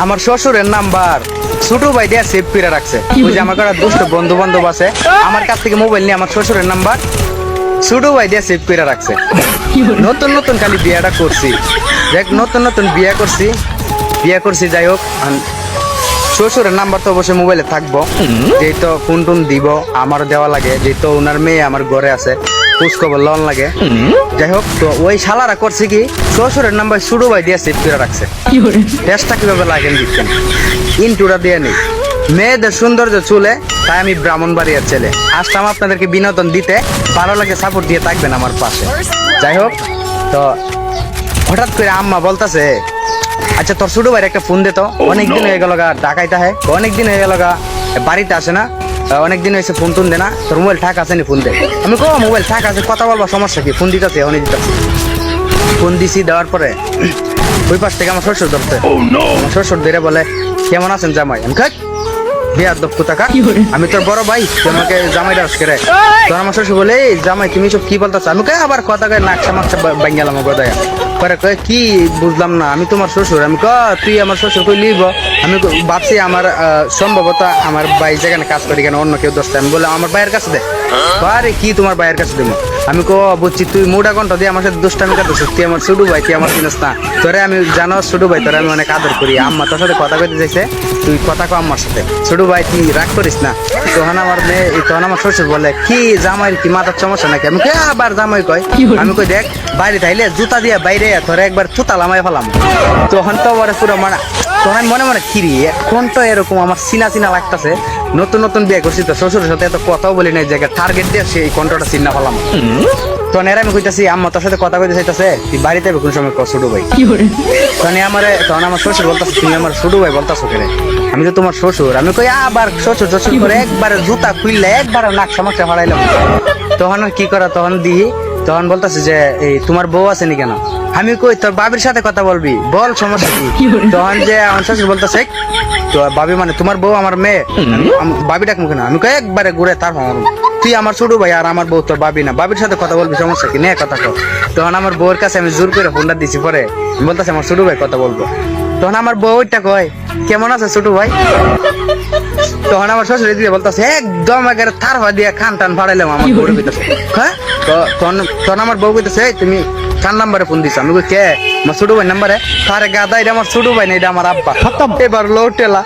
আমার শ্বশুরের নাম্বার ছোট ভাই দিয়ে সেভ করে রাখছে। ওই যে আমার একটা দুষ্ট বন্ধু বান্ধব আছে, আমার কাছ থেকে মোবাইল নিয়ে আমার শ্বশুরের নাম্বার ছোট ভাই দিয়ে সেভ করে রাখছে। নতুন নতুন খালি বিয়েটা করছি, দেখ নতুন নতুন বিয়ে করছি যাই হোক। শ্বশুরের নাম্বার তো অবশ্যই মোবাইলে থাকবো, যেহেতু ফোন টোন দিব আমারও দেওয়া লাগে, যেহেতু ওনার মেয়ে আমার ঘরে আছে, খোঁজ খবর লন লাগে। যাই হোক, তো ওই শালারা করছে কি শ্বশুরের নাম্বার ছোট ভাই দিয়ে সেভ করে রাখছে। টেস্টটা কিভাবে লাগেন দিচ্ছেন, ইনটুরা দিয়ে নেই। মেয়েদের সৌন্দর্য চুলে, তাই আমি ব্রাহ্মণবাড়িয়ার ছেলে আসলাম আপনাদেরকে বিনোদন দিতে। ভালো লাগে সাপোর্ট দিয়ে থাকবেন আমার পাশে। যাই হোক, তো হঠাৎ করে আম্মা বলতেছে, আচ্ছা তোর ছোট ভাইয়ের একটা ফোন দে তো, অনেকদিন হয়ে গেল গা ঢাকাইতে হয়, অনেকদিন হয়ে গেল গা বাড়িতে আসে না, অনেকদিন হয়েছে ফোন টোন দে না, তোর মোবাইল ঠাক আছে নি, ফোন দে। আমি কো মোবাইল ঠাক আছে, কথা বলবো, সমস্যা কি, ফোন দিতেছে, এখনই দিতেছে। ফোন দিছি, দেওয়ার পরে ওই পাশ থেকে আমার শ্বশুর ধরতে, আমার শ্বশুর ধরে বলে, কেমন আছেন জামাই? আমি খাই বিয়ার দক্ষ টাকা, আমি তোর বড় ভাই, তোমাকে জামাই ডাস করে। তোর আমার শ্বশুর বলে, এই জামাই তুমি সব কি বলতেছ? আমি কই আবার কথা কয়ে নাকশা মাকশা বাঙ্গালাম গদায় পরে কয়ে কি বুঝলাম না, আমি তোমার শ্বশুর। আমি তুই আমার শ্বশুর কই লিব? আমি ভাবছি আমার সম্ভবত আমার ভাই যেখানে কাজ করি কেন অন্য কেউ দোষটা। আমি বলে আমার ভাইয়ের কাছে দে। আরে কি তোমার ভাইয়ের কাছে দেবো? আমি বুঝছি তুই মোটা কণ্ঠ দিয়ে আমার সাথে দুষ্টামি করতেছিস, তুই আমার ছোট ভাই, তুই আমার চিনিস না। তোরে আমি জানো ছোট ভাই, তোরে আমি অনেক আদর করি। আম্মা তোর সাথে কথা কইতে চাইছে, তুই কথা কো আম্মার সাথে, ছোট ভাই তুই রাগ করিস না। তখন আমার মেয়ে, তখন আমার শ্বশুর বলে, কি জামাই কি মাথার সমস্যা নাকি? আমি কে আবার জামাই কয়? আমি কই দেখ বাইরে থাইলে জুতা দিয়ে বাইরে তোরে একবার থুতা লামাই ফেলাম। তখন তো পুরো মানে তখন আমি মনে মনে কিরি এখন তো এরকম আমার চিনা চিনা লাগতেছে। নতুন নতুন বিয়ে করছি তো শ্বশুরের সাথে এত কথাও বলি না, জায়গায় টার্গেট দিয়ে সেই কন্ট্রোলটা চিনা ফেলাম। তখন এর আমি কইতাছি, আম্মা তোর সাথে কথা কইতে চাইতেছে, তুই বাড়িতে কোন সময় ছোট ভাই? তখন আমার শ্বশুর বলতেছে, তুমি আমার ছোট ভাই বলতেছো কেন? আমি তো তোমার শ্বশুর। আমি কই আবার শ্বশুর করে একবারে জুতা খুললে একবারে নাক সমস্যা ফাড়াইলাম। তখন কি করা, তখন বলতেছে যে এই তোমার বউ আছে নি কেন? আমি কই তোর বাবির সাথে কথা বলবি, বল সমস্যা কি? তখন যে আমার শ্বশুর বলতেছে, তো বাবি মানে তোমার বউ আমার মেয়ে, বাবি ডাক মুখে না। আমি কই একবারে ঘুরে তার তুই আমার ছোট ভাই আর আমার বউ তোর বাবি না, বাবির সাথে কথা বলবি, সমস্যা কি? নে কথা কর। তখন আমার বউর কাছে আমি জোর করে ফোনটা দিছি, পরে বলতেছে আমার ছোট ভাই কথা বলবো। তখন আমার বউ ওইটা কয়, কেমন আছে ছোট ভাই? তখন আমার শ্বশুর দিয়ে বলতেছে, একদম একেবারে থার হওয়া দিয়ে খান টান ফাড়াইলাম আমার বউর কইতেছে। হ্যাঁ, তখন আমার বউ কইতেছে, তুমি কার নাম্বারে ফোন দিছ? আমি কই কে? আমার ছোট ভাই নাম্বারে। আরে গাদা, এটা আমার ছোট ভাই না, এটা আমার আব্বা। এবার লোটেলা।